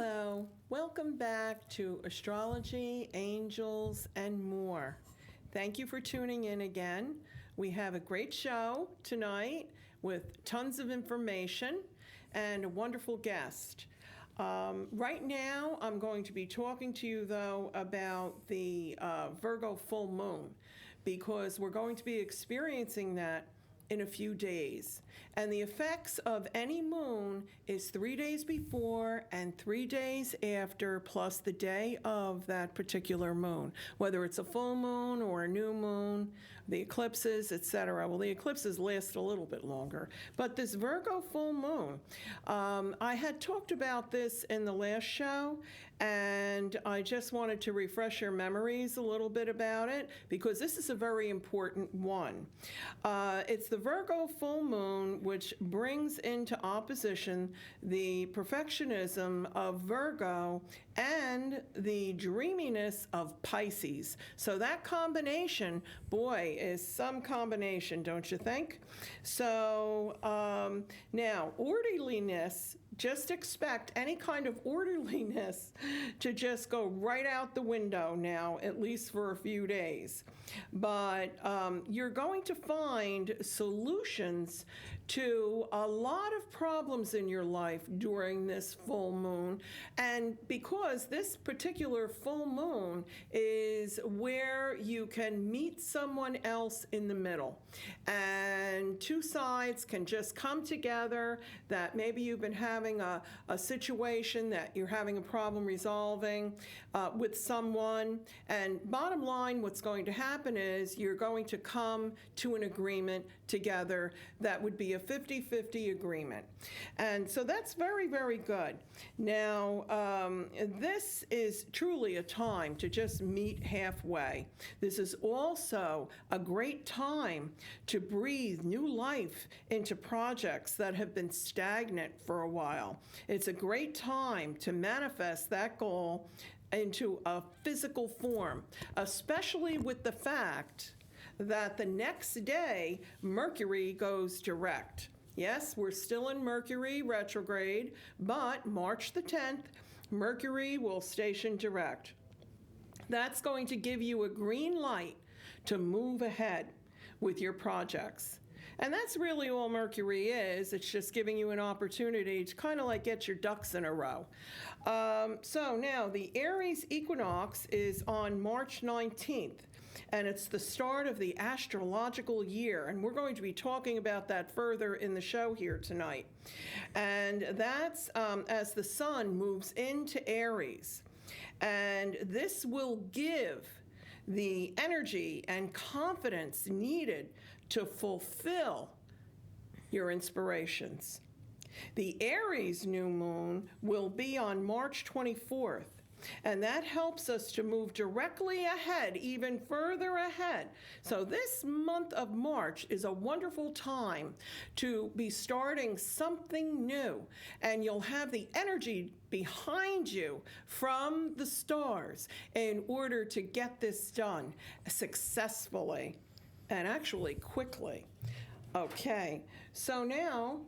Hello, welcome back to Astrology, Angels, and More. Thank you for tuning in again. We have a great show tonight with tons of information and a wonderful guest. Right now, I'm going to be talking to you, though, about the Virgo full moon, because we're going to be experiencing that in a few days. And the effects of any moon is 3 days before and 3 days after, plus the day of that particular moon, whether it's a full moon or a new moon, the eclipses, etc. Well, the eclipses last a little bit longer. But this Virgo full moon, I had talked about this in the last show, and I just wanted to refresh your memories a little bit about it, because this is a very important one. It's the Virgo full moon, which brings into opposition the perfectionism of Virgo and the dreaminess of Pisces. So that combination, boy, is some combination, don't you think? So now, orderliness, just expect any kind of orderliness to just go right out the window now, at least for a few days. But you're going to find solutions to a lot of problems in your life during this full moon. And because this particular full moon is where you can meet someone else in the middle, and two sides can just come together, that maybe you've been having a situation that you're having a problem resolving with someone, and bottom line, what's going to happen is you're going to come to an agreement together that would be a 50-50 agreement. And so that's very, very good. Now, this is truly a time to just meet halfway. This is also a great time to breathe new life into projects that have been stagnant for a while. It's a great time to manifest that goal into a physical form, especially with the fact that the next day Mercury goes direct. Yes, we're still in Mercury retrograde, but March the 10th, Mercury will station direct. That's going to give you a green light to move ahead with your projects. And that's really all Mercury is. It's just giving you an opportunity to kind of like get your ducks in a row. So now the Aries equinox is on March 19th, and it's the start of the astrological year. And we're going to be talking about that further in the show here tonight. And that's as the sun moves into Aries. And this will give the energy and confidence needed to fulfill your inspirations. The Aries new moon will be on March 24th, and that helps us to move directly ahead, even further ahead. So this month of March is a wonderful time to be starting something new, and you'll have the energy behind you from the stars in order to get this done successfully and actually quickly. Okay, so now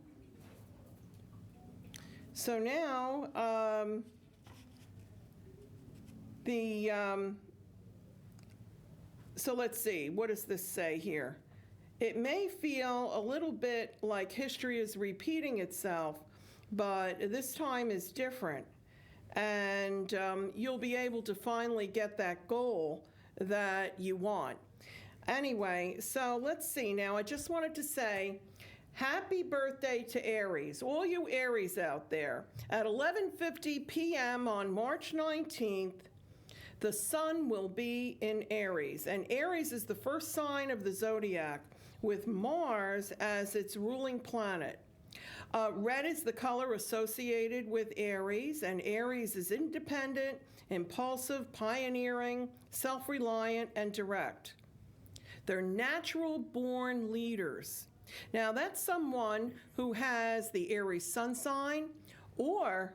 so let's see, what does this say here? It may feel a little bit like history is repeating itself, but this time is different. And you'll be able to finally get that goal that you want. Anyway, so let's see. Now, I just wanted to say happy birthday to Aries, all you Aries out there. At 11:50 p.m. on March 19th, the sun will be in Aries. And Aries is the first sign of the zodiac, with Mars as its ruling planet. Red is the color associated with Aries, and Aries is independent, impulsive, pioneering, self-reliant, and direct. They're natural-born leaders. Now, that's someone who has the Aries sun sign or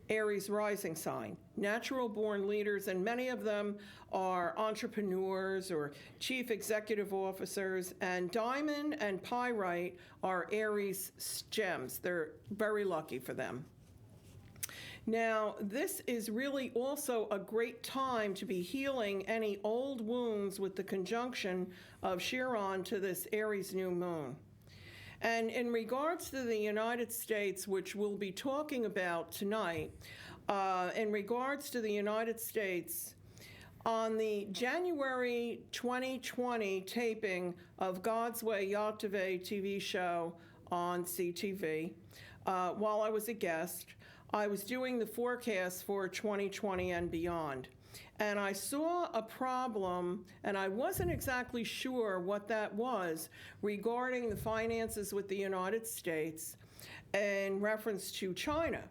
Aries rising sign. Natural-born leaders, and many of them are entrepreneurs or chief executive officers, and diamond and pyrite are Aries gems. They're very lucky for them. Now, this is really also a great time to be healing any old wounds with the conjunction of Chiron to this Aries new moon. And in regards to the United States, which we'll be talking about tonight, in regards to the United States, on the January 2020 taping of God's Way Yachtave TV show on CTV, while I was a guest, I was doing the forecast for 2020 and beyond. And I saw a problem, and I wasn't exactly sure what that was regarding the finances with the United States in reference to China.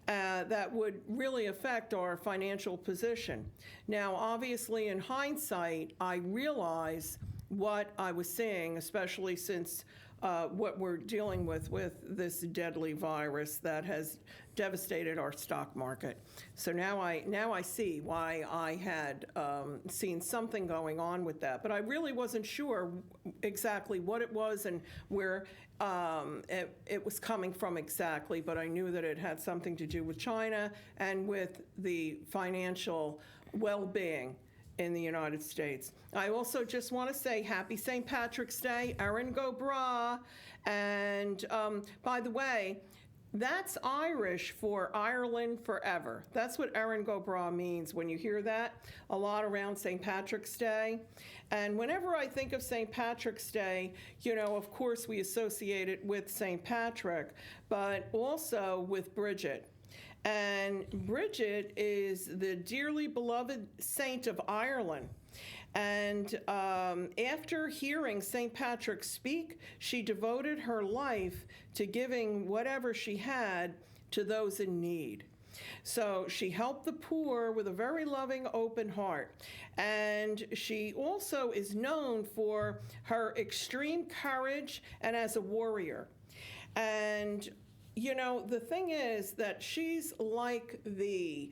That would really affect our financial position. Now, obviously, in hindsight, I realize what I was seeing, especially since what we're dealing with this deadly virus that has devastated our stock market. So now I see why I had seen something going on with that, but I really wasn't sure exactly what it was and where it was coming from exactly, but I knew that it had something to do with China and with the financial well-being in the United States. I also just want to say happy St. Patrick's Day, Erin Go Bragh. And by the way, that's Irish for Ireland forever. That's what Erin Go Bragh means when you hear that a lot around St. Patrick's Day. And whenever I think of St. Patrick's Day, you know, of course we associate it with St. Patrick, but also with Bridget. And Bridget is the dearly beloved saint of Ireland. And after hearing St. Patrick speak, she devoted her life to giving whatever she had to those in need. So she helped the poor with a very loving, open heart. And she also is known for her extreme courage and as a warrior. And you know, the thing is that she's like the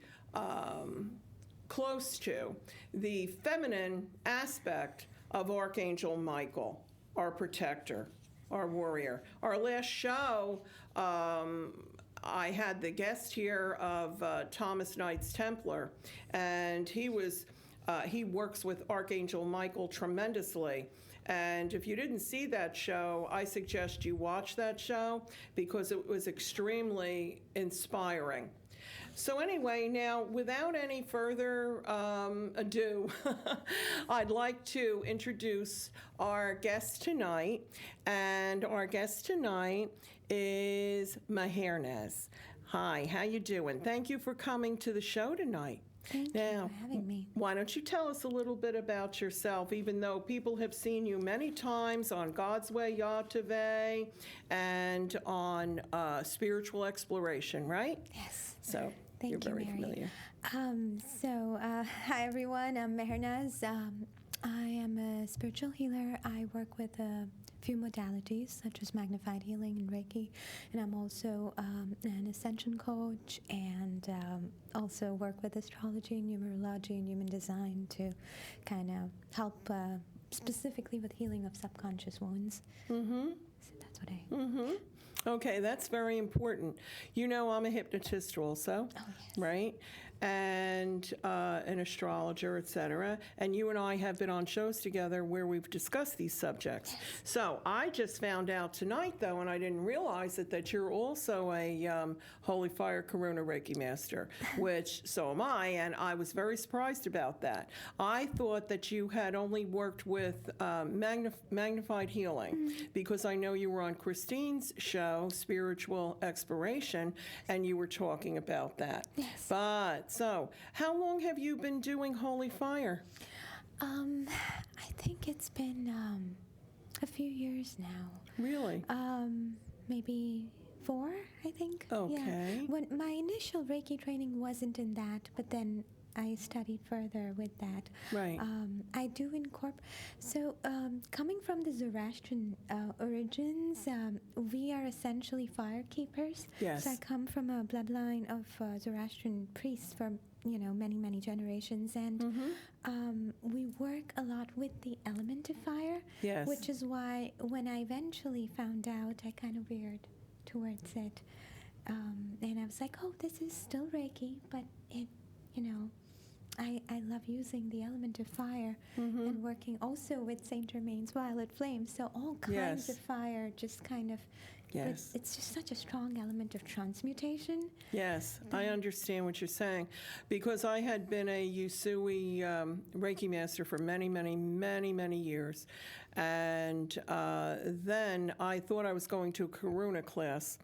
close to the feminine aspect of Archangel Michael, our protector, our warrior. Our last show, I had the guest here of Thomas Knights Templar, and he works with Archangel Michael tremendously. And if you didn't see that show, I suggest you watch that show because it was extremely inspiring. So anyway, now without any further ado, I'd like to introduce our guest tonight. And our guest tonight is Mehernaz. Hi, how you doing? Thank you for coming to the show tonight. Thank you for having me. Why don't you tell us a little bit about yourself, even though people have seen you many times on God's Way Yachtave and on Spiritual Exploration, right? Yes. So Thank you're you, very Mary. familiar. Hi everyone, I'm Mehernaz. I am a spiritual healer. I work with a few modalities such as magnified healing and Reiki, and I'm also an ascension coach and also work with astrology, numerology, and human design to kind of help specifically with healing of subconscious wounds. Mm-hmm. So that's what I... Mm-hmm. Okay, that's very important. You know, I'm a hypnotist also, right? And an astrologer, etc. And you and I have been on shows together where we've discussed these subjects. So I just found out tonight, though, and I didn't realize it, that you're also a Holy Fire Karuna Reiki Master, which so am I, and I was very surprised about that. I thought that you had only worked with magnified healing because I know you were on Christine's show, Spiritual Exploration, and you were talking about that. Yes. But so, how long have you been doing Holy Fire? I think it's been a few years now. Really? Maybe 4, I think. Okay. Yeah. When my initial Reiki training wasn't in that, but then I studied further with that. Right. I do incorporate. So, coming from the Zoroastrian origins, we are essentially fire keepers. Yes. So I come from a bloodline of Zoroastrian priests for many, many generations, and we work a lot with the element of fire. Yes. Which is why when I eventually found out, I kind of veered towards it. And I was like, oh, this is still Reiki, but it, you know, I love using the element of fire and working also with Saint Germain's violet flame. So all kinds of fire, just kind of. Yes. It's just such a strong element of transmutation. Yes, I understand what you're saying, because I had been a Usui Reiki master for many, many, many, many years, and then I thought I was going to a Karuna class,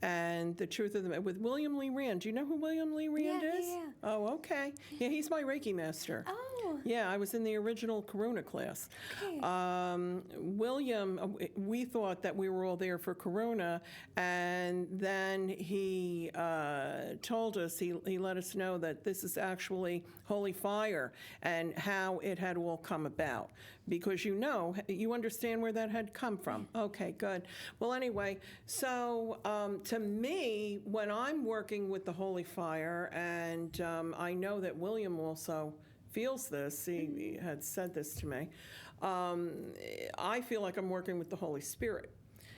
and the truth of the matter, with William Lee Rand. Do you know who William Lee Rand is? Yeah. Oh, okay. Yeah, he's my Reiki master. Oh. Yeah, I was in the original Karuna class. Okay. William, we thought that we were all there for Karuna, and then he told us, he let us know that this is actually holy fire and how it had all come about. Because you understand where that had come from. Okay, good. Well, anyway, so to me, when I'm working with the holy fire, and I know that William also feels this, he had said this to me, I feel like I'm working with the Holy Spirit.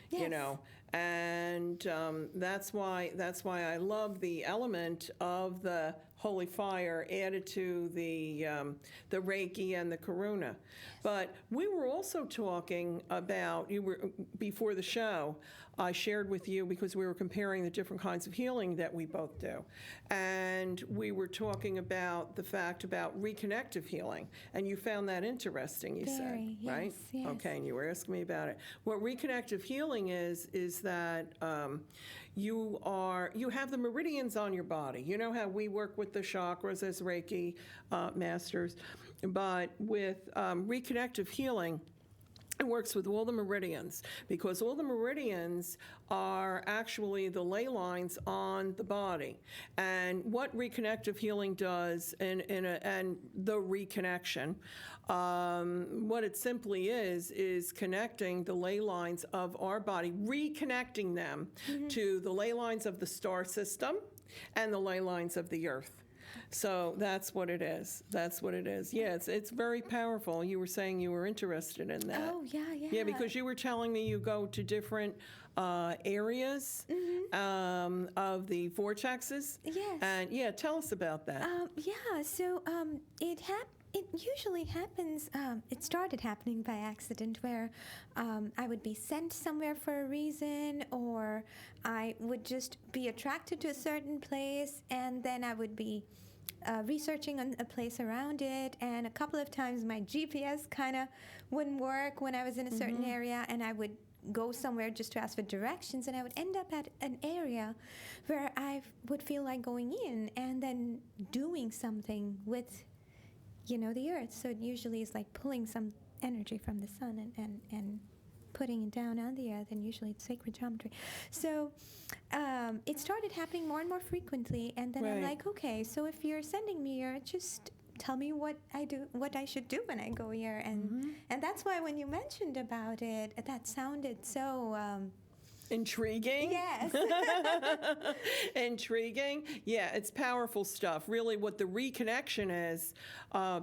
Yes. You know, and that's why I love the element of the holy fire added to the Reiki and the Karuna. But we were also talking about, before the show, I shared with you, because we were comparing the different kinds of healing that we both do. And we were talking about the fact about reconnective healing. And you found that interesting, you said, Yes, right? yes. Okay, and you were asking me about it. What reconnective healing is that you have the meridians on your body. You know how we work with the chakras as Reiki masters, but with reconnective healing, it works with all the meridians, because all the meridians are actually the ley lines on the body. And what reconnective healing does, and the reconnection, what it simply is connecting the ley lines of our body, reconnecting them to the ley lines of the star system and the ley lines of the earth. So that's what it is. That's what it is. Yeah, it's very powerful. You were saying you were interested in that. Oh, yeah. Yeah, because you were telling me you go to different areas of the vortexes. Yes. And yeah, tell us about that. So it usually happens, it started happening by accident, where I would be sent somewhere for a reason, or I would just be attracted to a certain place, and then I would be researching on a place around it, and a couple of times my GPS kind of wouldn't work when I was in a certain area, and I would go somewhere just to ask for directions, and I would end up at an area where I would feel like going in and then doing something with the earth. So it usually is like pulling some energy from the sun and putting it down on the earth, and usually it's sacred geometry. So it started happening more and more frequently, and then I'm like, okay, so if you're sending me here, just tell me what I should do when I go here. And that's why when you mentioned about it, that sounded so intriguing. Yes. Intriguing. Yeah, it's powerful stuff. Really, what the reconnection is,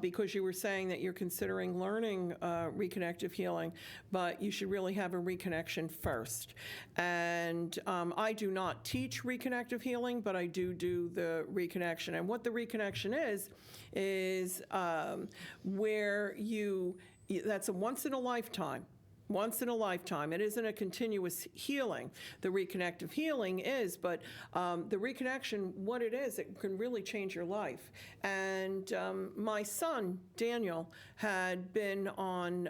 because you were saying that you're considering learning reconnective healing, but you should really have a reconnection first. And I do not teach reconnective healing, but I do the reconnection. And what the reconnection is where that's a once in a lifetime. Once in a lifetime. It isn't a continuous healing. The reconnective healing is, but the reconnection, what it is, it can really change your life. And my son, Daniel, had been on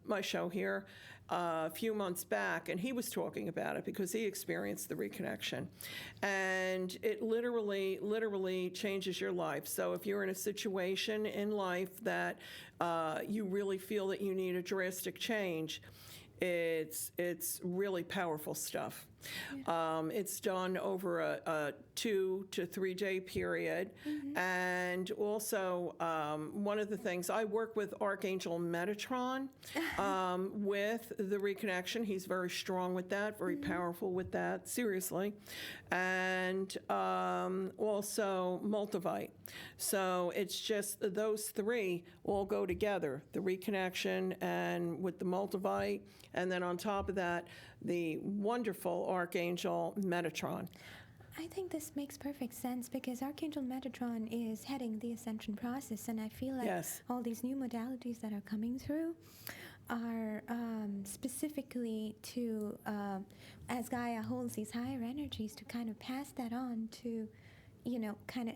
my show here a few months back, and he was talking about it because he experienced the reconnection. And it literally changes your life. So if you're in a situation in life that you really feel that you need a drastic change, it's really powerful stuff. It's done over a 2 to 3 day period. And also, one of the things, I work with Archangel Metatron with the reconnection. He's very strong with that, very powerful with that, seriously. And also Multivite. So it's just those three all go together, the reconnection and with the Multivite, and then on top of that, the wonderful Archangel Metatron. I think this makes perfect sense because Archangel Metatron is heading the ascension process, and I feel like Yes. all these new modalities that are coming through are specifically to, as Gaia holds these higher energies, to kind of pass that on to, kind of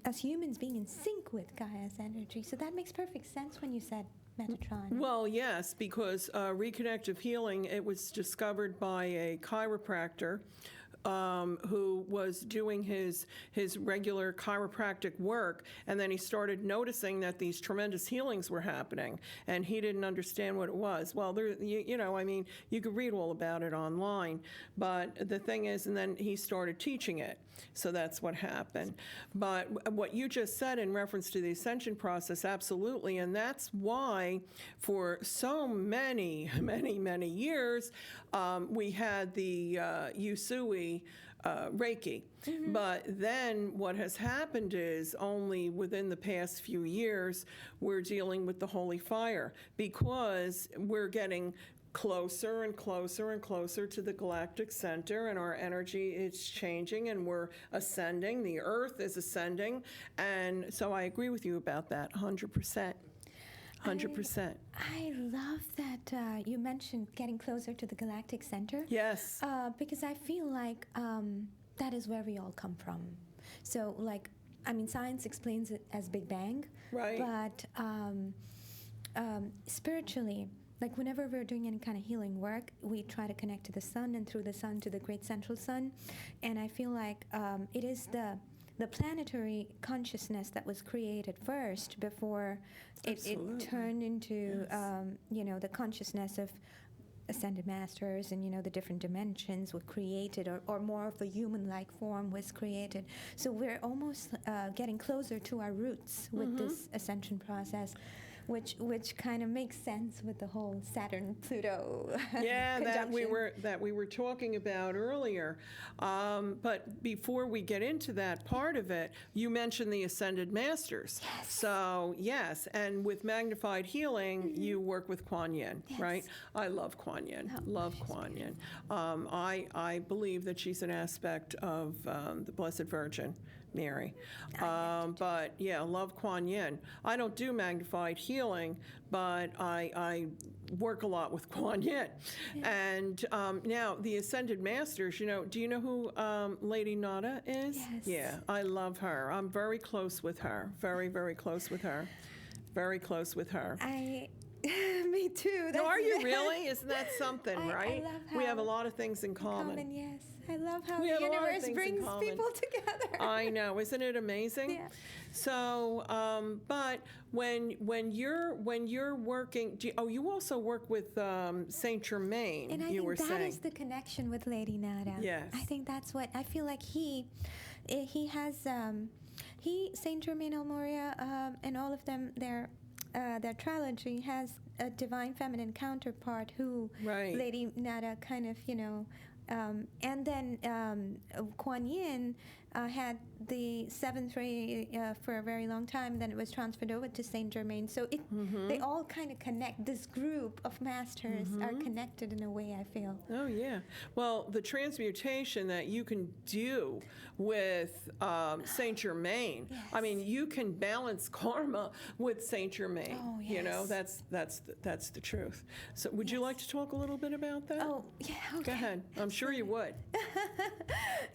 us humans being in sync with Gaia's energy. So that makes perfect sense when you said Metatron. Well, yes, because reconnective healing, it was discovered by a chiropractor who was doing his regular chiropractic work, and then he started noticing that these tremendous healings were happening, and he didn't understand what it was. Well, I mean, you could read all about it online, but the thing is, and then he started teaching it. So that's what happened. But what you just said in reference to the ascension process, absolutely, and that's why for so many, many, many years, we had the Usui Reiki. But then what has happened is only within the past few years, we're dealing with the Holy Fire because we're getting closer and closer and closer to the galactic center, and our energy is changing and we're ascending. The Earth is ascending. And so I agree with you about that 100%. 100%. I love that you mentioned getting closer to the galactic center. Yes. Because I feel like that is where we all come from. So, science explains it as Big Bang. Right. But spiritually, whenever we're doing any kind of healing work, we try to connect to the sun and through the sun to the great central sun. And I feel like it is the planetary consciousness that was created first before it turned into, the consciousness of ascended masters, and, the different dimensions were created, or more of a human-like form was created. So we're almost getting closer to our roots with this ascension process. Which kind of makes sense with the whole Saturn-Pluto yeah, conjunction. that we were talking about earlier. But before we get into that part of it, you mentioned the Ascended Masters. Yes. So, yes, and with Magnified Healing, you work with Kuan Yin, Yes. right? I love Kuan Yin. Oh, Love Kuan Yin. I believe that she's an aspect of the Blessed Virgin Mary. But yeah, love Kuan Yin. I don't do magnified healing, but I work a lot with Kuan Yin. Yeah. And now the Ascended Masters, do you know who Lady Nada is? Yes. Yeah, I love her. I'm very close with her. Very, very close with her. Very close with her. Me too. No, are you really? Isn't that something, right? I love how we have a lot of things in common. Yes. I love how We the have a lot of universe things in brings common. people together. I know, isn't it amazing? Yeah. So, but when you're working, you also work with Saint Germain. And I you think were that saying is the connection with Lady Nada. Yes. I think that's what I feel like he has. Saint Germain El Moria and all of them. Their trilogy has a divine feminine counterpart who Lady Nada kind of and then Kuan Yin had the seventh ray for a very long time. Then it was transferred over to Saint Germain. So they all kind of connect. This group of masters are connected in a way, I feel. Oh, yeah. Well, the transmutation that you can do with Saint Germain, Yes. I mean, you can balance karma with Saint Germain. Oh, yes. That's the truth. So would you like to talk a little bit about that? Oh, yeah, okay. Go ahead. I'm sure you would.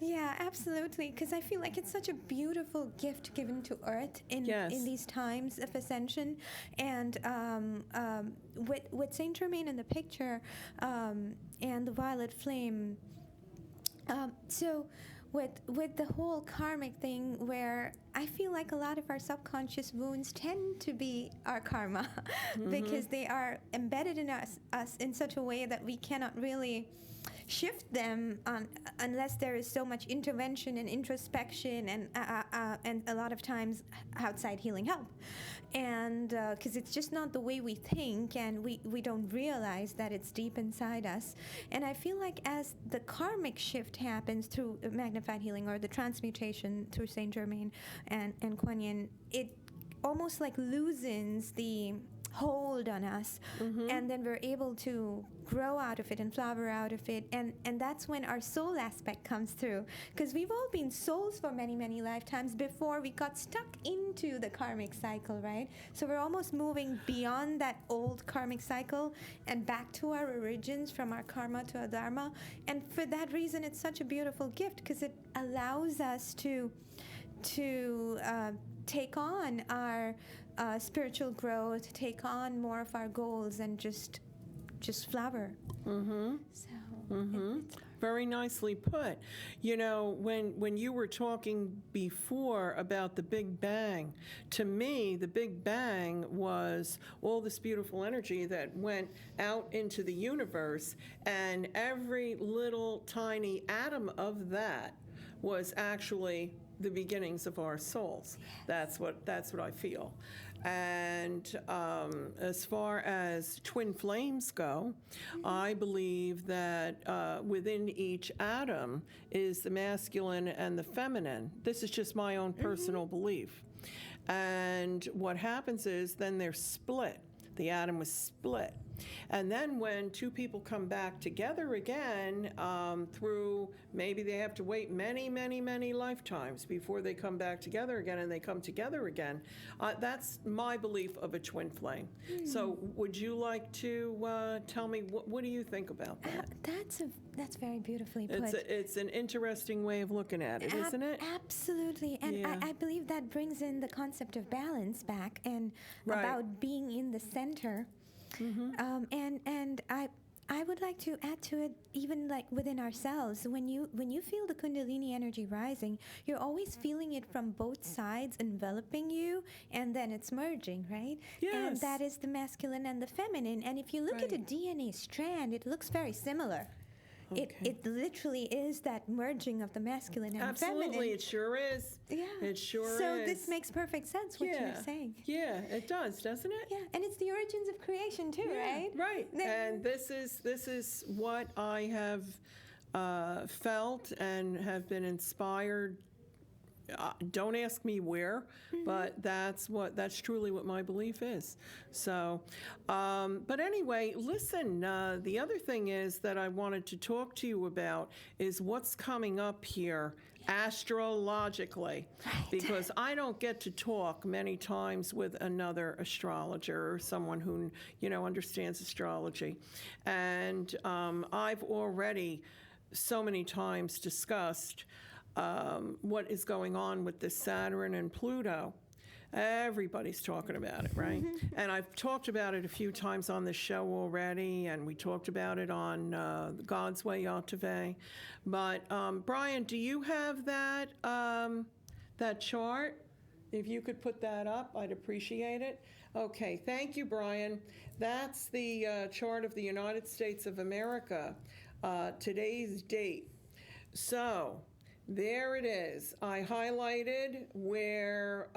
Yeah, absolutely. Because I feel like it's such a beautiful gift given to Earth in these times of ascension. And with Saint Germain in the picture and the violet flame, so with the whole karmic thing, where I feel like a lot of our subconscious wounds tend to be our karma because they are embedded in us in such a way that we cannot really shift them unless there is so much intervention and introspection and a lot of times outside healing help. And because it's just not the way we think, and we don't realize that it's deep inside us. And I feel like as the karmic shift happens through magnified healing or the transmutation through Saint Germain and Kuan Yin, it almost like loosens the hold hold on us, and then we're able to grow out of it and flower out of it, and that's when our soul aspect comes through, because we've all been souls for many, many lifetimes before we got stuck into the karmic cycle, right? So we're almost moving beyond that old karmic cycle and back to our origins, from our karma to our dharma. And for that reason, it's such a beautiful gift, because it allows us to take on our spiritual growth, take on more of our goals, and just flower. So it's Very nicely put. You know, when you were talking before about the Big Bang, to me, the Big Bang was all this beautiful energy that went out into the universe, and every little tiny atom of that was actually the beginnings of our souls. That's what I feel. And as far as twin flames go, I believe that within each atom is the masculine and the feminine. This is just my own personal belief. And what happens is then they're split. The atom was split. And then when two people come back together again, through maybe they have to wait many, many, many lifetimes before they come back together again, and they come together again. That's my belief of a twin flame. So would you like to tell me, what do you think about that? That's very beautifully put. It's an interesting way of looking at it, isn't it? Absolutely. And Yeah. I believe that brings in the concept of balance back, and Right. about being in the center. And I would like to add to it, even like within ourselves, when you feel the Kundalini energy rising, you're always feeling it from both sides enveloping you, and then it's merging, right? Yes. And that is the masculine and the feminine. And if you look at a Right. DNA strand, it looks very similar. It literally is that merging of the masculine and feminine. Absolutely, it sure is. Yeah. It sure so is. this makes perfect sense, what you're saying. Yeah, it does, doesn't it? Yeah, and it's the origins of creation too, right? Right. And this is what I have felt and have been inspired. Don't ask me where, but that's truly what my belief is. So, but anyway, listen, the other thing is that I wanted to talk to you about is what's coming up here astrologically, because I don't get to talk many times with another astrologer or someone who, understands astrology. And I've already so many times discussed what is going on with this Saturn and Pluto. Everybody's talking about it, right? And I've talked about it a few times on the show already, and we talked about it on God's Way Yatave. But Brian, do you have that chart? If you could put that up, I'd appreciate it. Okay, thank you, Brian. That's the chart of the United States of America, today's date. So, there it is. I highlighted where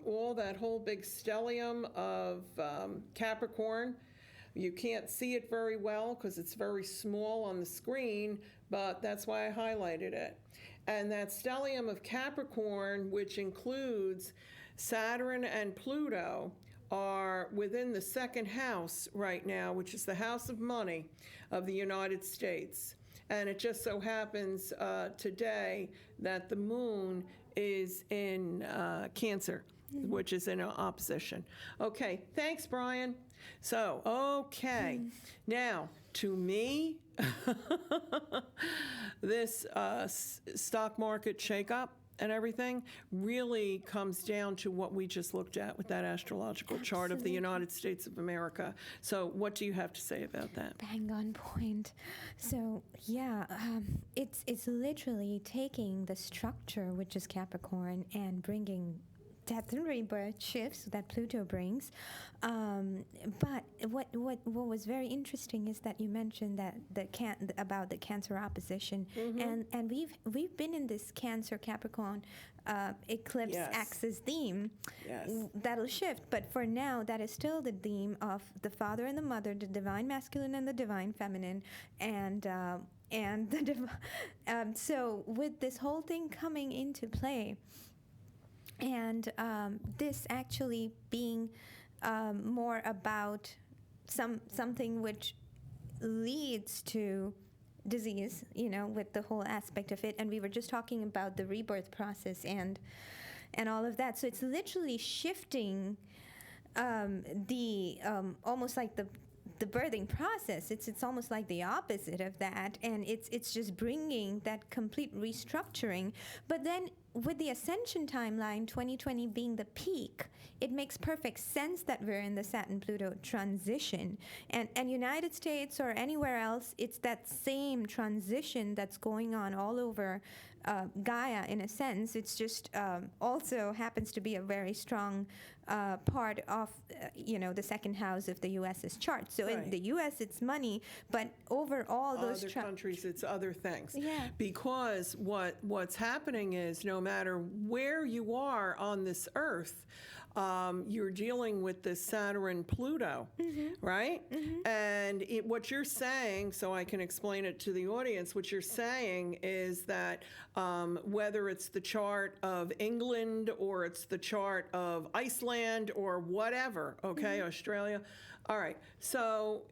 all that whole big stellium of Capricorn. You can't see it very well because it's very small on the screen, but that's why I highlighted it. And that stellium of Capricorn, which includes Saturn and Pluto, are within the second house right now, which is the house of money of the United States. And it just so happens today that the moon is in Cancer, which is in opposition. Okay, thanks, Brian. So, okay. Now, to me, this stock market shakeup and everything really comes down to what we just looked at with that astrological chart of the United States of America. So what do you have to say about that? Bang on point. So yeah, it's literally taking the structure, which is Capricorn, and bringing death and rebirth shifts that Pluto brings. But what was very interesting is that you mentioned that about the Cancer opposition, and we've been in this Cancer Capricorn eclipse axis theme. Yes. That'll shift, but for now, that is still the theme of the father and the mother, the divine masculine and the divine feminine, and the so with this whole thing coming into play. And this actually being more about something which leads to disease, with the whole aspect of it. And we were just talking about the rebirth process and all of that. So it's literally shifting the almost like the birthing process. It's almost like the opposite of that, and it's just bringing that complete restructuring. But then with the ascension timeline, 2020 being the peak, it makes perfect sense that we're in the Saturn-Pluto transition. And United States or anywhere else, it's that same transition that's going on all over Gaia in a sense. It's just also happens to be a very strong part of, the second house of the U.S.'s chart. So in the U.S., it's money, but overall, those other countries, it's other things. Yeah. Because what's happening is no matter where you are on this earth, you're dealing with this Saturn-Pluto, right? And what you're saying, so I can explain it to the audience, what you're saying is that whether it's the chart of England or it's the chart of Iceland or whatever, okay, Australia, all right. So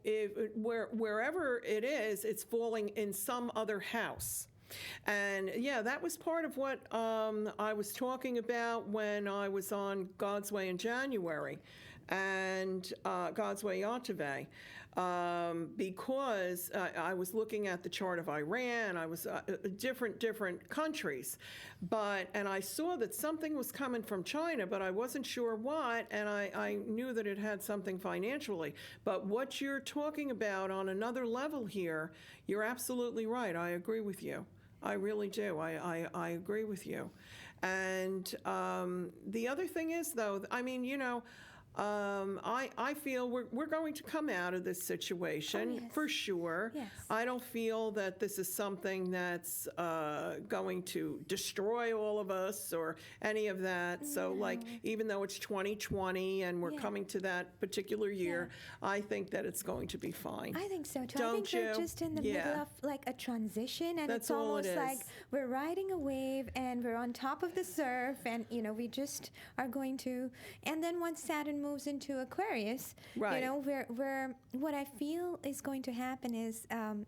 wherever it is, it's falling in some other house. And yeah, that was part of what I was talking about when I was on God's Way in January and God's Way Yatave, because I was looking at the chart of Iran. I was different countries, and I saw that something was coming from China, but I wasn't sure what, and I knew that it had something financially. But what you're talking about on another level here, you're absolutely right. I agree with you. I really do. I agree with you. And the other thing is, though, I mean, I feel we're going to come out of this situation for sure. Yes. I don't feel that this is something that's going to destroy all of us or any of that. So, like, even though it's 2020 and we're coming to that particular year, I think that it's going to be fine. I think so too. Don't I think we're just in the middle of like a transition, and That's it's almost all it like is. we're riding a wave and we're on top of the surf, and we just are going to. And then once Saturn moves into Aquarius, Right. where what I feel is going to happen is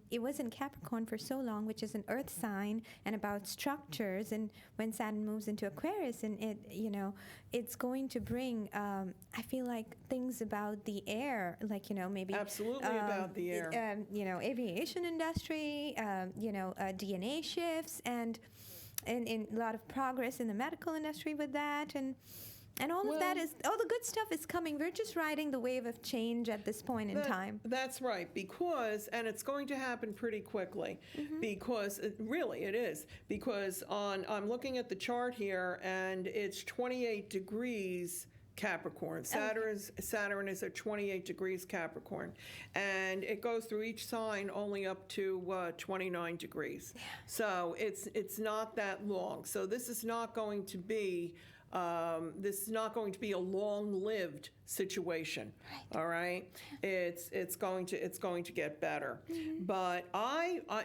it was in Capricorn for so long, which is an Earth sign and about structures, and when Saturn moves into Aquarius, and it's going to bring I feel like things about the air, like maybe Absolutely about the air. Aviation industry, DNA shifts, and a lot of progress in the medical industry with that, and all of that is, all the good stuff is coming. We're just riding the wave of change at this point in time. That's right, and it's going to happen pretty quickly, because it is, because I'm looking at the chart here, and it's 28 degrees Capricorn. Saturn is at 28 degrees Capricorn, and it goes through each sign only up to 29 degrees. Yeah. So it's not that long. So this is not going to be a long-lived situation. Right. All right. It's going to get better. But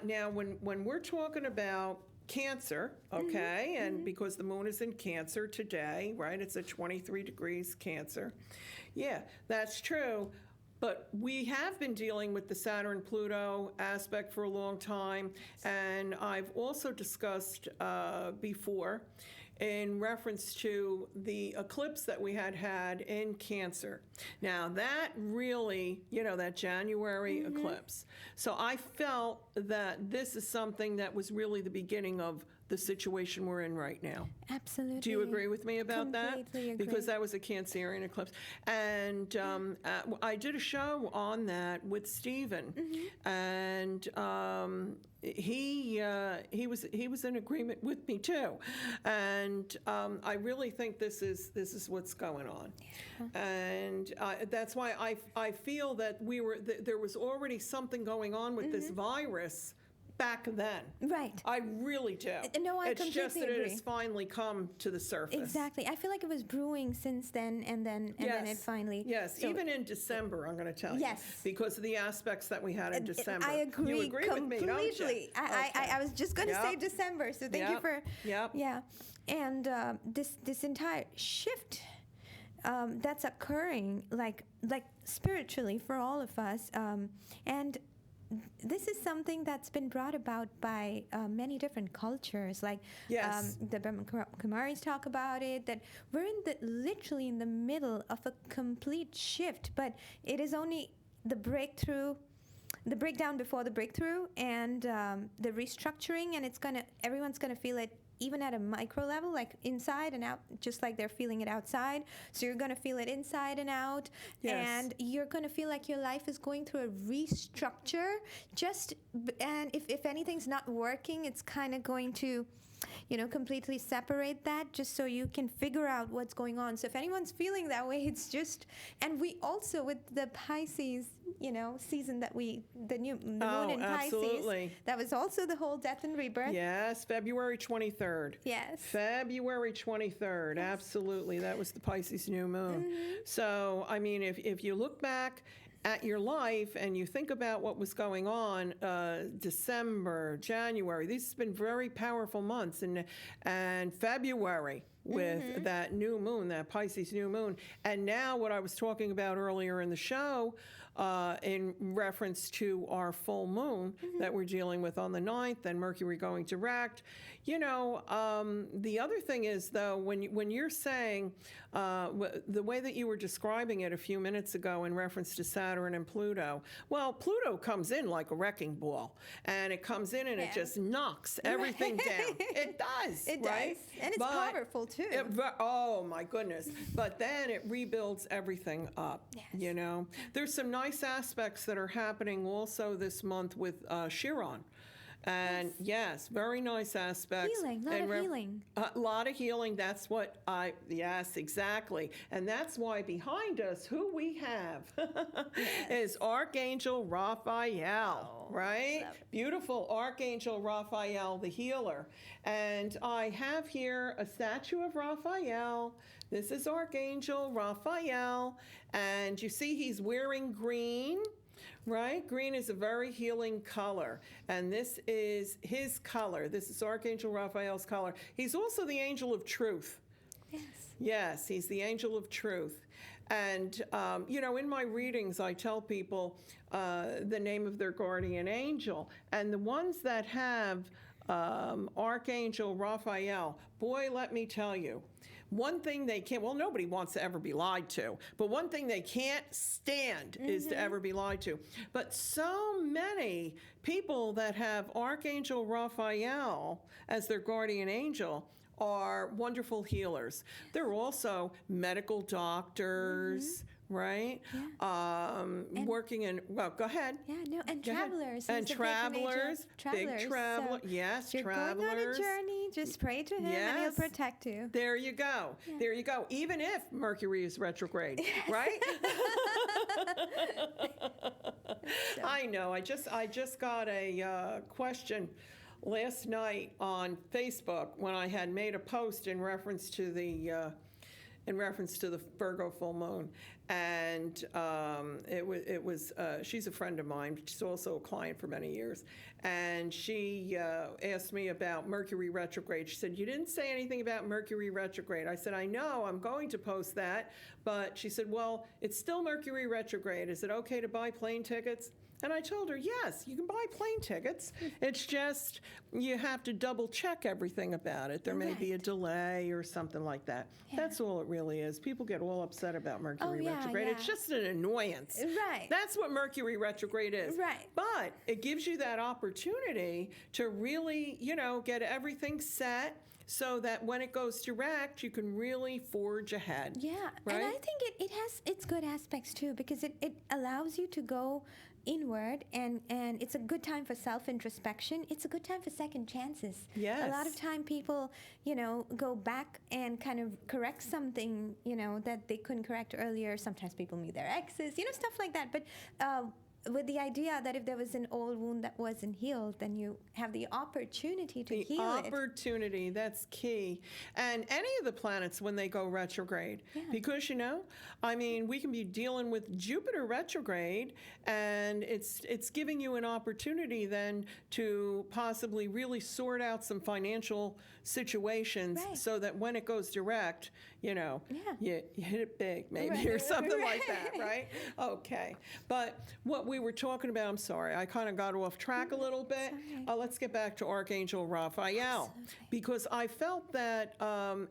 now when we're talking about Cancer, okay, and because the moon is in Cancer today, right? It's at 23 degrees Cancer. Yeah, that's true. But we have been dealing with the Saturn-Pluto aspect for a long time, and I've also discussed before in reference to the eclipse that we had in Cancer. Now, that really, that January eclipse. So I felt that this is something that was really the beginning of the situation we're in right now. Absolutely. Do you agree with me about Completely that? agree. Because that was a Cancerian eclipse. And I did a show on that with Stephen, and he was in agreement with me too. And I really think this is what's going on. Yeah. And that's why I feel that there was already something going on with this virus back then. Right. I really do. No, I it's completely just that agree. it has finally come to the surface. Exactly. I feel like it was brewing since then, and then it finally. Yes, so, even in December, I'm going to tell you. Yes. Because of the aspects that we had in December. I agree. You agree completely. with me, don't you? Okay. I was just going to say December, so thank you for. Yep. Yeah, and this entire shift that's occurring, like spiritually for all of us. And this is something that's been brought about by many different cultures. Like Yes. the Brahma Kumaris talk about it, that we're literally in the middle of a complete shift, but it is only the breakthrough, the breakdown before the breakthrough, and the restructuring, and everyone's gonna feel it even at a micro level, like inside and out, just like they're feeling it outside. So you're gonna feel it inside and out, Yes. and you're gonna feel like your life is going through a restructure. And if anything's not working, it's kind of going to, completely separate that, just so you can figure out what's going on. So if anyone's feeling that way, it's just, and we also, with the Pisces, season that the moon in absolutely. Pisces, that was also the whole death and rebirth. Yes, February 23rd. Yes. February 23rd, absolutely. That was the Pisces new moon. Mm-hmm. So, I mean, if you look back at your life and you think about what was going on, December, January, these have been very powerful months, and February with that new moon, that Pisces new moon, and now what I was talking about earlier in the show, in reference to our full moon that we're dealing with on the 9th, and Mercury going direct. The other thing is, though, when you're saying the way that you were describing it a few minutes ago in reference to Saturn and Pluto, well, Pluto comes in like a wrecking ball, and it comes in and it just knocks everything down. It does. It right? does. And it's powerful, too. Oh, my goodness. But then it rebuilds everything up, Yes. There's some nice aspects that are happening also this month with Chiron. And yes, very nice aspects. Healing, lot of healing. A lot of healing. That's what yes, exactly. And that's why behind us, who we have is Archangel Raphael, right? Beautiful Archangel Raphael, the healer. And I have here a statue of Raphael. This is Archangel Raphael. And you see he's wearing green. Right? Green is a very healing color. And this is his color. This is Archangel Raphael's color. He's also the angel of truth. Yes. Yes, he's the angel of truth. And, in my readings, I tell people the name of their guardian angel. And the ones that have Archangel Raphael, boy, let me tell you, one thing they can't, well, nobody wants to ever be lied to, but one thing they can't stand is to ever be lied to. But so many people that have Archangel Raphael as their guardian angel are wonderful healers. They're also medical doctors, right? Yeah. Working in, well, go ahead. Yeah, no, and Go ahead. travelers. And He's a patron angel of travelers, big traveler. So Yes, if you're travelers. going on a journey, just pray to him and he'll Yes. protect you. There you go. Yeah. There you go. Even if Mercury is retrograde, right? I know. I just got a question last night on Facebook when I had made a post in reference to the Virgo full moon, and it was she's a friend of mine. She's also a client for many years, and she asked me about Mercury retrograde. She said, "You didn't say anything about Mercury retrograde." I said, "I know. I'm going to post that," but she said, "Well, it's still Mercury retrograde. Is it okay to buy plane tickets?" And I told her, yes, you can buy plane tickets. It's just you have to double check everything about it. There may be a delay or something like that. Yeah. That's all it really is. People get all upset about Mercury yeah, retrograde. yeah. It's just an annoyance. Right. That's what Mercury retrograde is. Right. But it gives you that opportunity to really, get everything set so that when it goes direct, you can really forge ahead. Yeah, right? and I think it has its good aspects too, because it allows you to go inward, and it's a good time for self-introspection. It's a good time for second chances. Yes. A lot of time people, go back and kind of correct something, that they couldn't correct earlier. Sometimes people meet their exes, stuff like that. But with the idea that if there was an old wound that wasn't healed, then you have the opportunity to heal it. The opportunity, that's key. And any of the planets when they go retrograde, Yeah. because I mean, we can be dealing with Jupiter retrograde, and it's giving you an opportunity then to possibly really sort out some financial situations, Right. so that when it goes direct, Yeah. you hit it big, maybe, Right. or something like that, right? Okay. But what we were talking about, I'm sorry, I kind of got off track a little bit. Sorry. Let's get back to Archangel Raphael, Absolutely. because I felt that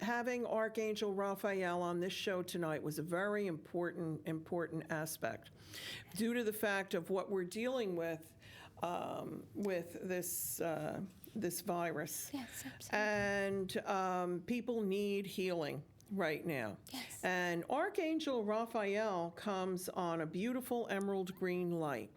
having Archangel Raphael on this show tonight was a very important aspect, due to the fact of what we're dealing with this virus. Yes, absolutely. And people need healing right now. Yes. And Archangel Raphael comes on a beautiful emerald green light.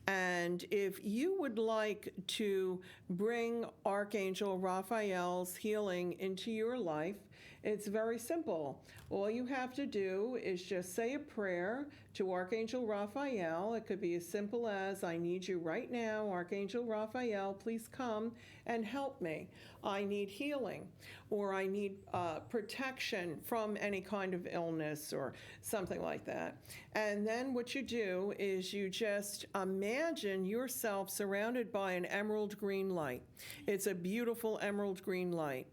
And if you would like to bring Archangel Raphael's healing into your life, it's very simple. All you have to do is just say a prayer to Archangel Raphael. It could be as simple as, I need you right now, Archangel Raphael, please come and help me. I need healing, or I need protection from any kind of illness or something like that. And then what you do is you just imagine yourself surrounded by an emerald green light. It's a beautiful emerald green light.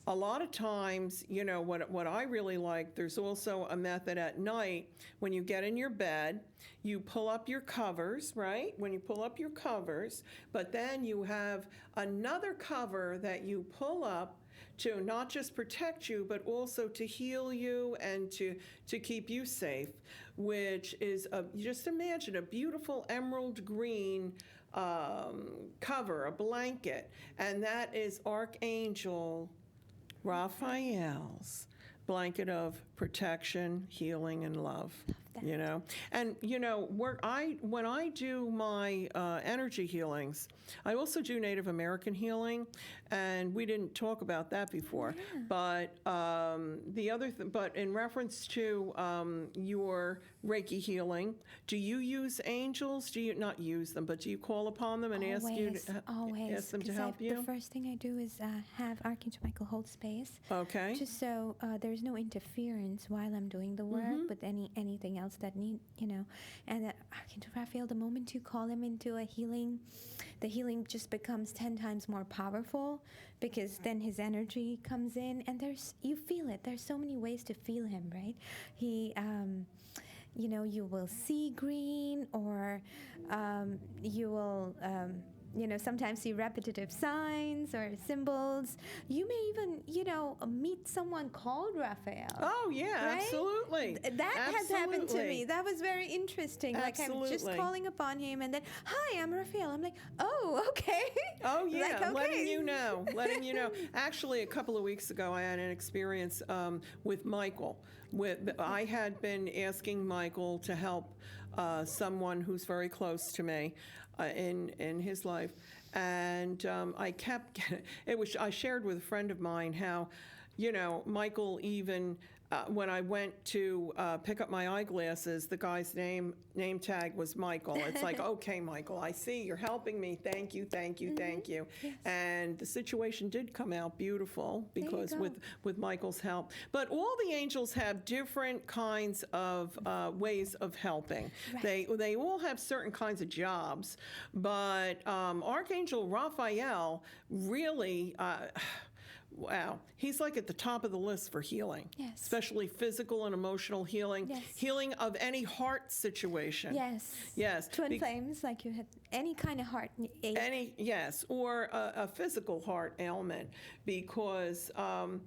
A lot of times, what I really like, there's also a method at night when you get in your bed, you pull up your covers, right? When you pull up your covers, but then you have another cover that you pull up to not just protect you, but also to heal you and to keep you safe, which is, just imagine a beautiful emerald green cover, a blanket, and that is Archangel Raphael's blanket of protection, healing, and love. Love that. And when I do my energy healings, I also do Native American healing, and we didn't talk about that before. Yeah. But but in reference to your Reiki healing, do you use angels? Do you not use them, but do you call upon them and ask them to help you? The first thing I do is have Archangel Michael hold space. Okay. Just so there's no interference while I'm doing the work with anything else that need, And Archangel Raphael, the moment you call him into a healing, the healing just becomes 10 times more powerful, because then his energy comes in, and you feel it. There's so many ways to feel him, right? He, you will see green, or you will. Sometimes see repetitive signs or symbols. You may even, meet someone called Raphael. Oh, yeah, right? Absolutely. That has happened to me. Absolutely. That was very interesting. Absolutely. Like, I'm just calling upon him, and then, hi, I'm Raphael. I'm like, oh, okay. Oh, yeah, Like, okay. letting you know. Actually, a couple of weeks ago, I had an experience with Michael. I had been asking Michael to help someone who's very close to me in his life, and I shared with a friend of mine how, Michael even. When I went to pick up my eyeglasses, the guy's name tag was Michael. It's like, okay, Michael, I see you're helping me. Thank you. Yes. And the situation did come out beautiful because go. with Michael's help. But all the angels have different kinds of ways of helping. Right. They all have certain kinds of jobs, but Archangel Raphael really. Wow. He's like at the top of the list for healing. Yes. Especially physical and emotional healing. Yes. Healing of any heart situation. Yes. Yes. Twin flames, like you had any kind of heart ache. Or a physical heart ailment, because when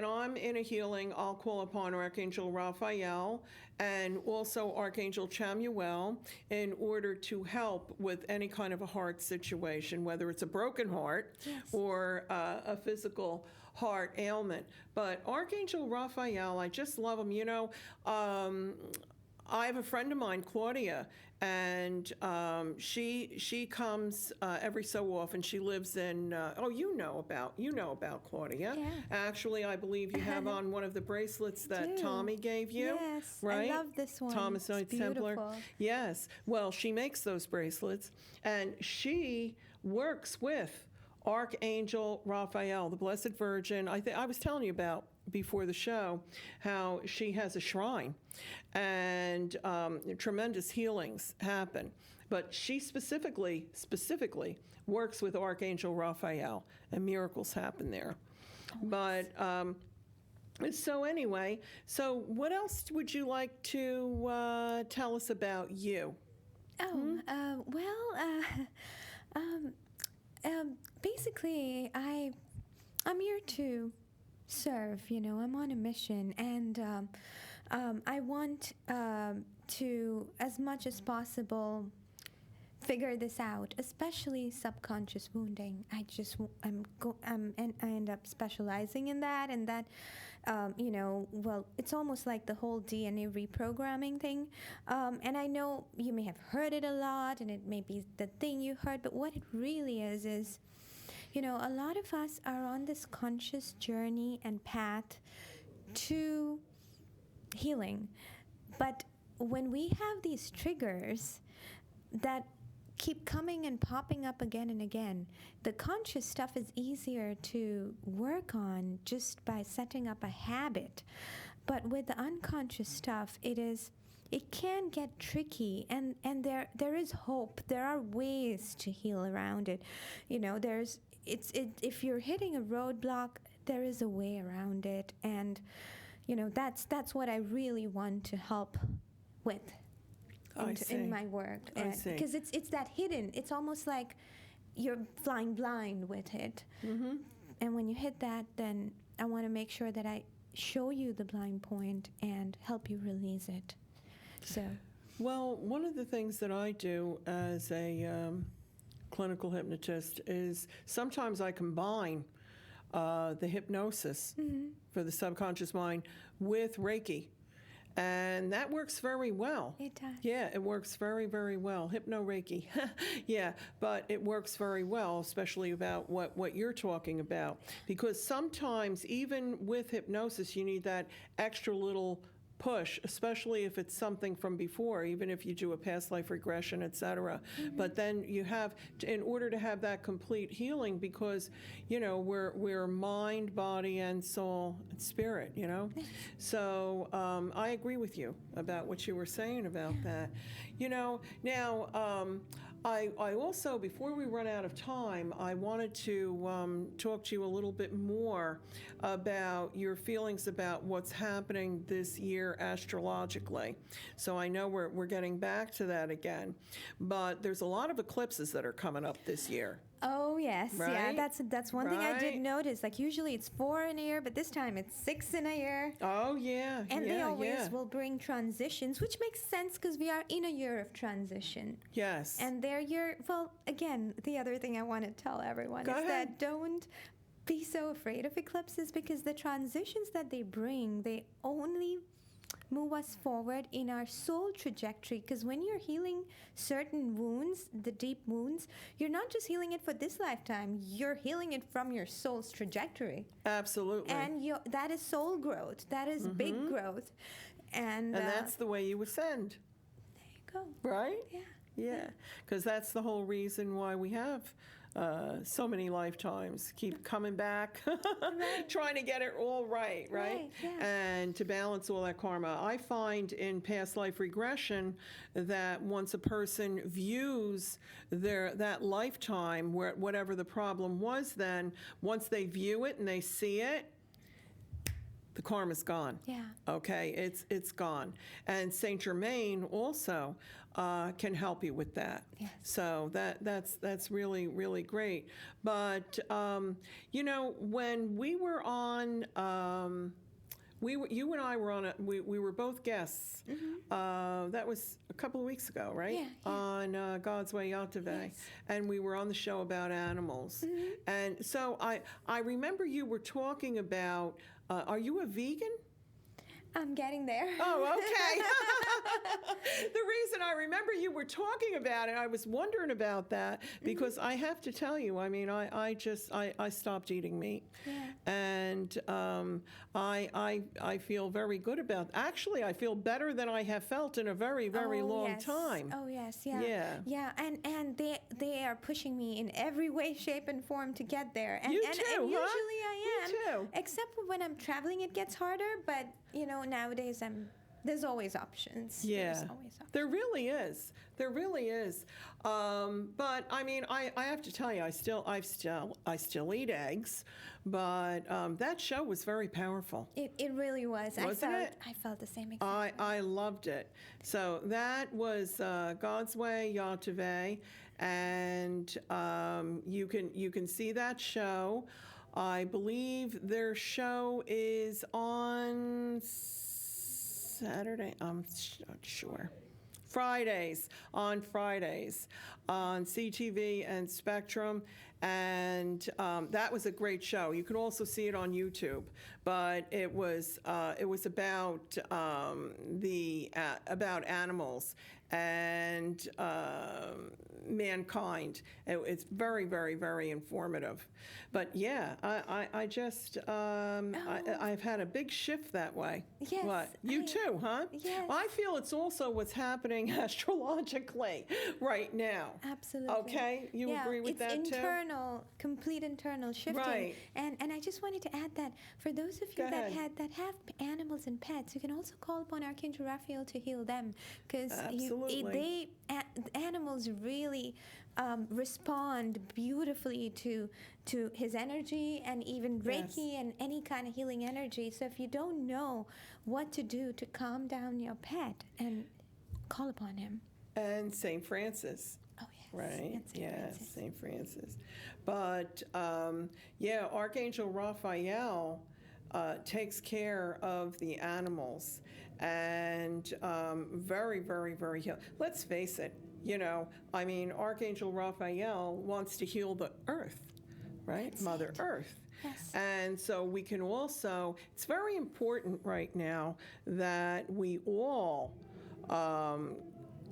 I'm in a healing, I'll call upon Archangel Raphael and also Archangel Chamuel in order to help with any kind of a heart situation, whether it's a broken heart or a physical heart ailment. But Archangel Raphael, I just love him. I have a friend of mine, Claudia, and she comes every so often. She lives in you know about Claudia. Yeah. Actually, I believe you have on one of the bracelets that do. Tommy gave you. Yes, right? I love this one. Thomas It's Knight Templar. beautiful. Yes. Well, she makes those bracelets, and she works with Archangel Raphael, the Blessed Virgin. I was telling you about before the show how she has a shrine, and tremendous healings happen. But she specifically works with Archangel Raphael, and miracles happen there. But so anyway, so what else would you like to tell us about you? Oh, basically, I'm here to serve. I'm on a mission, and I want to, as much as possible, figure this out, especially subconscious wounding. I end up specializing in that, and that, it's almost like the whole DNA reprogramming thing. And I know you may have heard it a lot, and it may be the thing you heard, but what it really is, a lot of us are on this conscious journey and path to healing. But when we have these triggers that keep coming and popping up again and again, the conscious stuff is easier to work on just by setting up a habit. But with the unconscious stuff, it can get tricky, and there is hope. There are ways to heal around it. If you're hitting a roadblock, there is a way around it, and that's what I really want to help with in my work. Because it's that hidden. It's almost like you're flying blind with it. Mm-hmm. And when you hit that, then I want to make sure that I show you the blind point and help you release it. So, well, one of the things that I do as a clinical hypnotist is sometimes I combine the hypnosis for the subconscious mind with Reiki. And that works very well. It does. Yeah, it works very, very well. Hypno-Reiki. Yeah, but it works very well, especially about what you're talking about. Because sometimes, even with hypnosis, you need that extra little push, especially if it's something from before, even if you do a past life regression, etc. But then you have, in order to have that complete healing, because we're mind, body, and soul, and spirit. So I agree with you about what you were saying about that. Now. I also, before we run out of time, I wanted to talk to you a little bit more about your feelings about what's happening this year astrologically. So I know we're getting back to that again, but there's a lot of eclipses that are coming up this year. Oh, yes. Right? Yeah, that's one thing I did notice. Like, usually it's 4 in a year, but this time it's 6 in a year. Oh, yeah. And they always will bring transitions, which makes sense because we are in a year of transition. Yes. And again, the other thing I want to tell everyone is that don't be so afraid of eclipses, because the transitions that they bring, they only move us forward in our soul trajectory. Because when you're healing certain wounds, the deep wounds, you're not just healing it for this lifetime, you're healing it from your soul's trajectory. Absolutely. And that is soul growth. That is big growth. And that's the way you ascend. There you go. Right? Yeah. Yeah, because that's the whole reason why we have so many lifetimes. Keep coming back, trying to get it all right? Yeah. And to balance all that karma. I find in past life regression that once a person views that lifetime, whatever the problem was then, once they view it and they see it, the karma's gone. Yeah. Okay, it's gone. And Saint Germain also can help you with that. Yes. So that's really, really great. But when we were on, you and I were on we were both guests. That was a couple of weeks ago, right? Yeah. On God's Way Yatave. Yes. And we were on the show about animals. And so I remember you were talking about, are you a vegan? I'm getting there. Oh, okay. The reason I remember you were talking about it, I was wondering about that because I have to tell you, I mean, I stopped eating meat, and I feel very good about. Actually, I feel better than I have felt in a very long time. Oh yes, yeah. And they are pushing me in every way, shape, and form to get there. And You and, too, and usually huh? I am. You too. Except for when I'm traveling, it gets harder. But nowadays there's always options. Yeah, There's always options. there really is. There really is. But I mean, I have to tell you, I still eat eggs, but that show was very powerful. It really was. Wasn't it? I felt the same exact. I loved it. So that was God's Way, Yahweh, and you can see that show. I believe their show is on Saturday. I'm not sure. On Fridays on CTV and Spectrum, and that was a great show. You can also see it on YouTube, but it was about about animals and mankind. It's very informative. But yeah, I've had a big shift that way. Yes, What? You too, huh? Yes. I feel it's also what's happening astrologically right now. Absolutely. Okay? You agree with that it's too? internal, complete internal shifting. Right. And I just wanted to add that for those of you Go ahead. that have animals and pets, you can also call upon Archangel Raphael to heal them because Absolutely. animals really respond beautifully to his energy and even Reiki and any kind of healing energy. So if you don't know what to do to calm down your pet, and call upon him. And St. Francis. Oh yes. Right. And Saint Yes, Francis. St. Francis. But Archangel Raphael takes care of the animals and very healed. Let's face it, I mean, Archangel Raphael wants to heal the earth, right? That's Mother it. Earth. Yes. And so we can also, it's very important right now that we all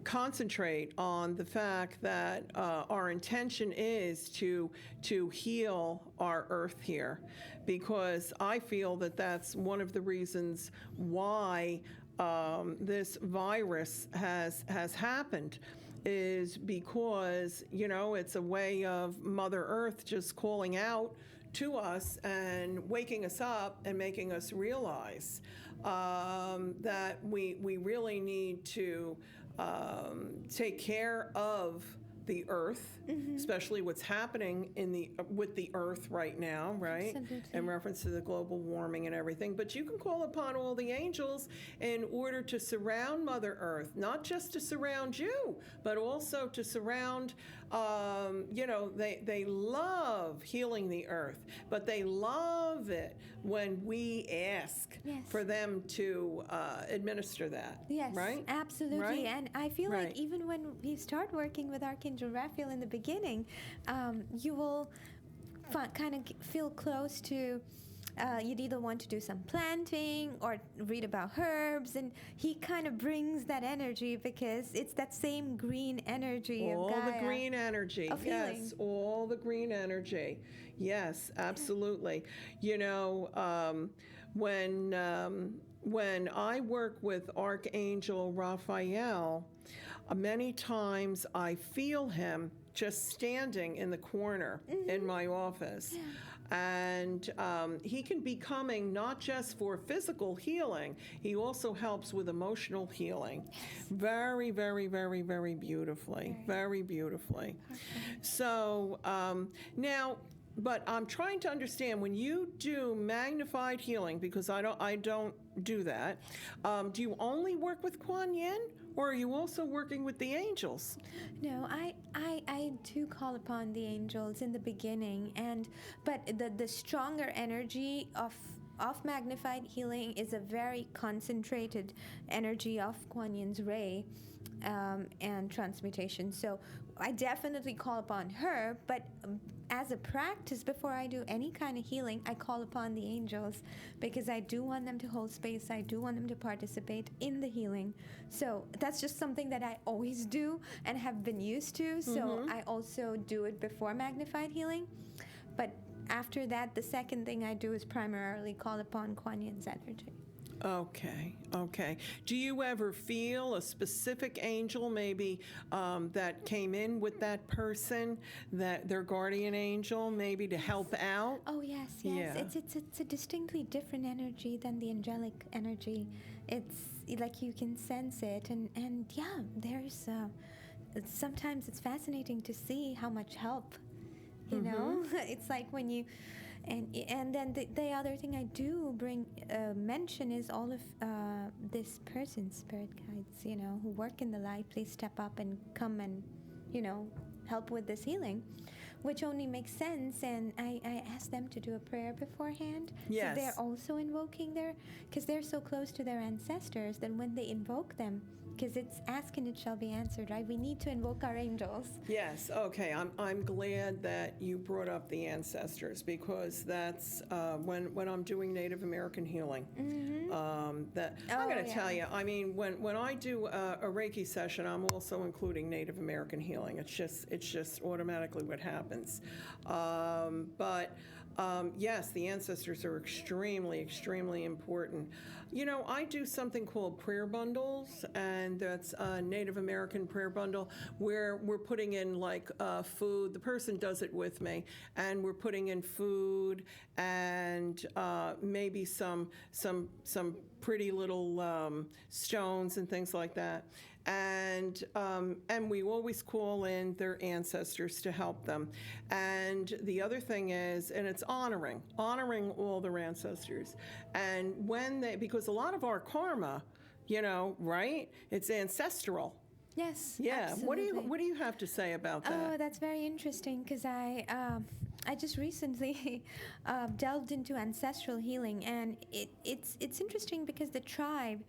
concentrate on the fact that our intention is to heal our earth here, because I feel that that's one of the reasons why this virus has happened, is because it's a way of Mother Earth just calling out to us and waking us up and making us realize that we really need to take care of the earth, especially what's happening with the earth right now, right? Absolutely. In reference to the global warming and everything. But you can call upon all the angels in order to surround Mother Earth, not just to surround you, but also to surround, they love healing the earth, but they love it when we ask for them to administer that. Yes, right? absolutely. Right? And I feel Right. like even when we start working with Archangel Raphael in the beginning, you will kind of feel close to. You'd either want to do some planting or read about herbs, and he kind of brings that energy because it's that same green energy All of Gaia. the green energy. Of Yes, healing. all the green energy. Yes, absolutely. When I work with Archangel Raphael, many times I feel him just standing in the corner in my office. And he can be coming not just for physical healing, he also helps with emotional healing. Very beautifully. Very beautifully. So now, but I'm trying to understand, when you do magnified healing, because I don't do that, do you only work with Kuan Yin, or are you also working with the angels? No, I do call upon the angels in the beginning, but the stronger energy of magnified healing is a very concentrated energy of Kuan Yin's ray. and transmutation. So I definitely call upon her, but as a practice, before I do any kind of healing, I call upon the angels because I do want them to hold space. I do want them to participate in the healing. So that's just something that I always do and have been used to. So I also do it before magnified healing. But after that, the second thing I do is primarily call upon Kuan Yin's energy. Okay, okay. Do you ever feel a specific angel maybe that came in with that person, that their guardian angel, maybe to help out? Oh yes. Yeah. It's a distinctly different energy than the angelic energy. It's like you can sense it, and yeah, there's sometimes it's fascinating to see how much help. You know, it's like when you. And then the other thing I do mention is all of this person's spirit guides, who work in the light. Please step up and come and, help with this healing, which only makes sense. And I ask them to do a prayer beforehand. Yes. So they're also invoking because they're so close to their ancestors, that when they invoke them, because it's ask and it shall be answered, right? We need to invoke our angels. Yes, okay. I'm glad that you brought up the ancestors, because that's when I'm doing Native American healing. I'm going to tell you, I mean, when I do a Reiki session, I'm also including Native American healing. It's just automatically what happens. Yes, the ancestors are extremely, extremely important. I do something called prayer bundles, and that's a Native American prayer bundle where we're putting in like food. The person does it with me, and we're putting in food and maybe some pretty little stones and things like that. And we always call in their ancestors to help them. And the other thing is, and it's honoring all their ancestors. And because a lot of our karma, right? It's ancestral. Yes. Yeah. Absolutely. What do you have to say about that? Oh, that's very interesting, because I just recently delved into ancestral healing, and it's interesting because the tribe,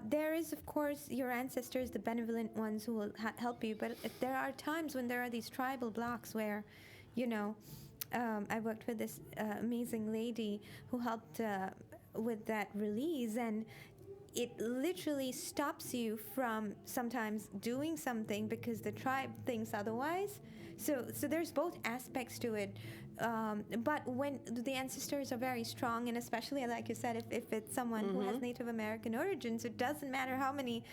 there is, of course, your ancestors, the benevolent ones who will help you, but there are times when there are these tribal blocks where, I worked with this amazing lady who helped with that release, and it literally stops you from sometimes doing something because the tribe thinks otherwise. So there's both aspects to it. But when the ancestors are very strong, and especially, like you said, if it's someone who has Native American origins, it doesn't matter how many,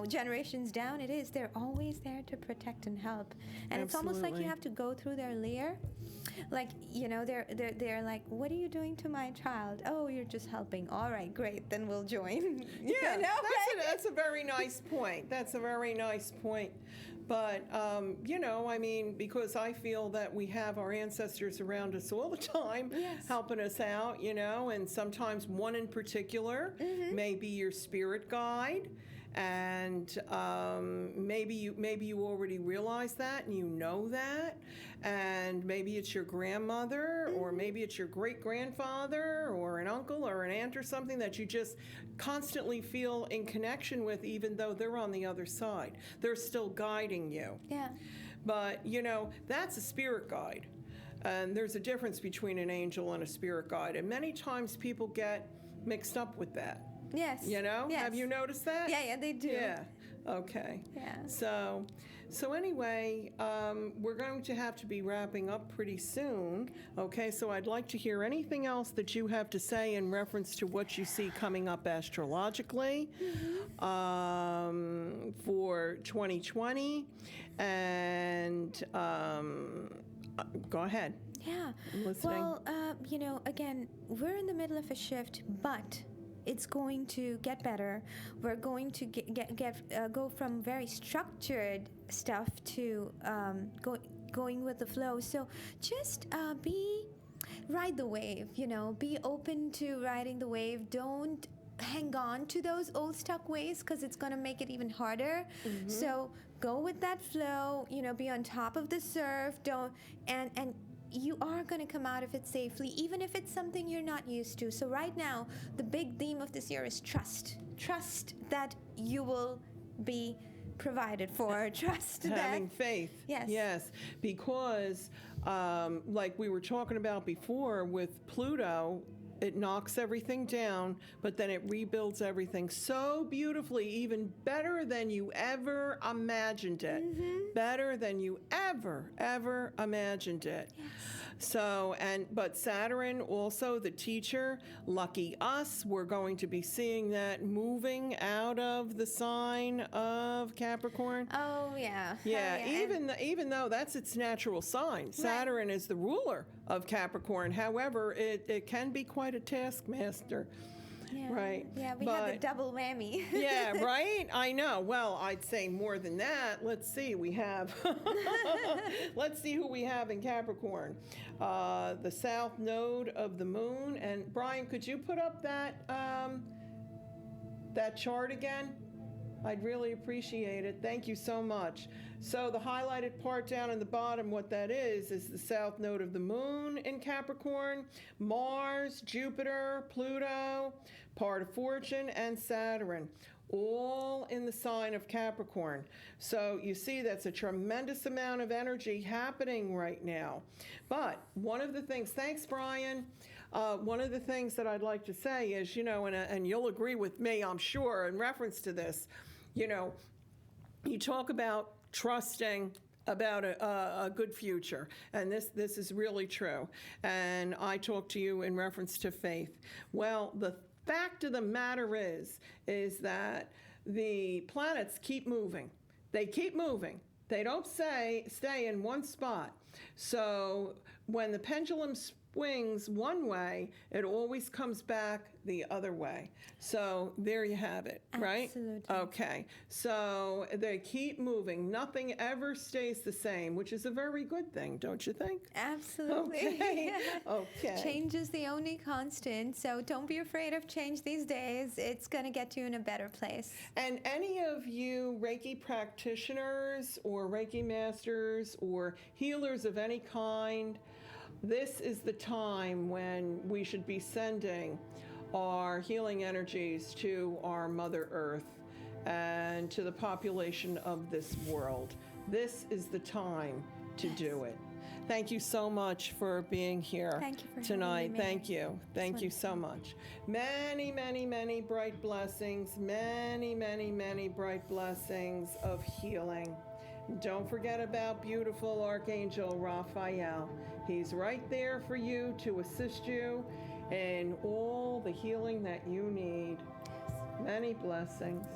generations down it is, they're always there to protect and help. And It's almost like you have to go through their lair. Like, they're like, what are you doing to my child? Oh, you're just helping. All right, great, then we'll join. Yeah, that's a very nice point. That's a very nice point. But, I mean, because I feel that we have our ancestors around us all the time, helping us out, and sometimes one in particular may be your spirit guide. And maybe you already realize that, and you know that, and maybe it's your grandmother, or maybe it's your great-grandfather, or an uncle or an aunt or something that you just constantly feel in connection with, even though they're on the other side. They're still guiding you. Yeah. But, that's a spirit guide. And there's a difference between an angel and a spirit guide. And many times people get mixed up with that. Yes. Yes. Have you noticed that? Yeah, they do. Yeah. Okay. Yeah. So anyway, we're going to have to be wrapping up pretty soon. Okay, so I'd like to hear anything else that you have to say in reference to what you see coming up astrologically for 2020, and go ahead. Yeah. I'm listening. Well, again, we're in the middle of a shift, but it's going to get better. We're going to go from very structured stuff to going with the flow. So just ride the wave. Be open to riding the wave. Don't hang on to those old stuck ways, because it's going to make it even harder. So go with that flow. Be on top of the surf. And you are going to come out of it safely, even if it's something you're not used to. So right now, the big theme of this year is trust. Trust that you will be provided for. Trust Having that. faith. Yes. Yes, because like we were talking about before with Pluto, it knocks everything down, but then it rebuilds everything so beautifully, even better than you ever imagined it. Better than you ever imagined it. Yes. So, but Saturn, also the teacher, lucky us, we're going to be seeing that moving out of the sign of Capricorn. Oh, yeah. Yeah, And- even though that's its natural sign, Saturn is the ruler of Capricorn. However, it can be quite a taskmaster. yeah. Right. Yeah, we have the But- double whammy. Yeah, right? I know. Well, I'd say more than that. Let's see. We have, let's see who we have in Capricorn. The south node of the moon. And Brian, could you put up that chart again? I'd really appreciate it. Thank you so much. So the highlighted part down in the bottom, what that is the south node of the moon in Capricorn, Mars, Jupiter, Pluto, part of fortune, and Saturn, all in the sign of Capricorn. So you see that's a tremendous amount of energy happening right now. But one of the things, thanks Brian, one of the things that I'd like to say is, and you'll agree with me, I'm sure, in reference to this, you talk about trusting about a good future, and this is really true. And I talk to you in reference to faith. Well, the fact of the matter is that the planets keep moving. They keep moving. They don't stay in one spot. So when the pendulum swings one way, it always comes back the other way. So there you have it, right? Absolutely. Okay. So they keep moving. Nothing ever stays the same, which is a very good thing, don't you think? Absolutely. Okay. Okay. Change is the only constant, so don't be afraid of change these days. It's going to get you in a better place. And any of you Reiki practitioners or Reiki masters or healers of any kind, this is the time when we should be sending our healing energies to our Mother Earth and to the population of this world. This is the time to do it. Thank you so much for being here Thank you for tonight. having me, Thank Mary. you. Thank you so much. Many, many, many bright blessings. Many, many, many bright blessings of healing. Don't forget about beautiful Archangel Raphael. He's right there for you to assist you in all the healing that you need. Many blessings.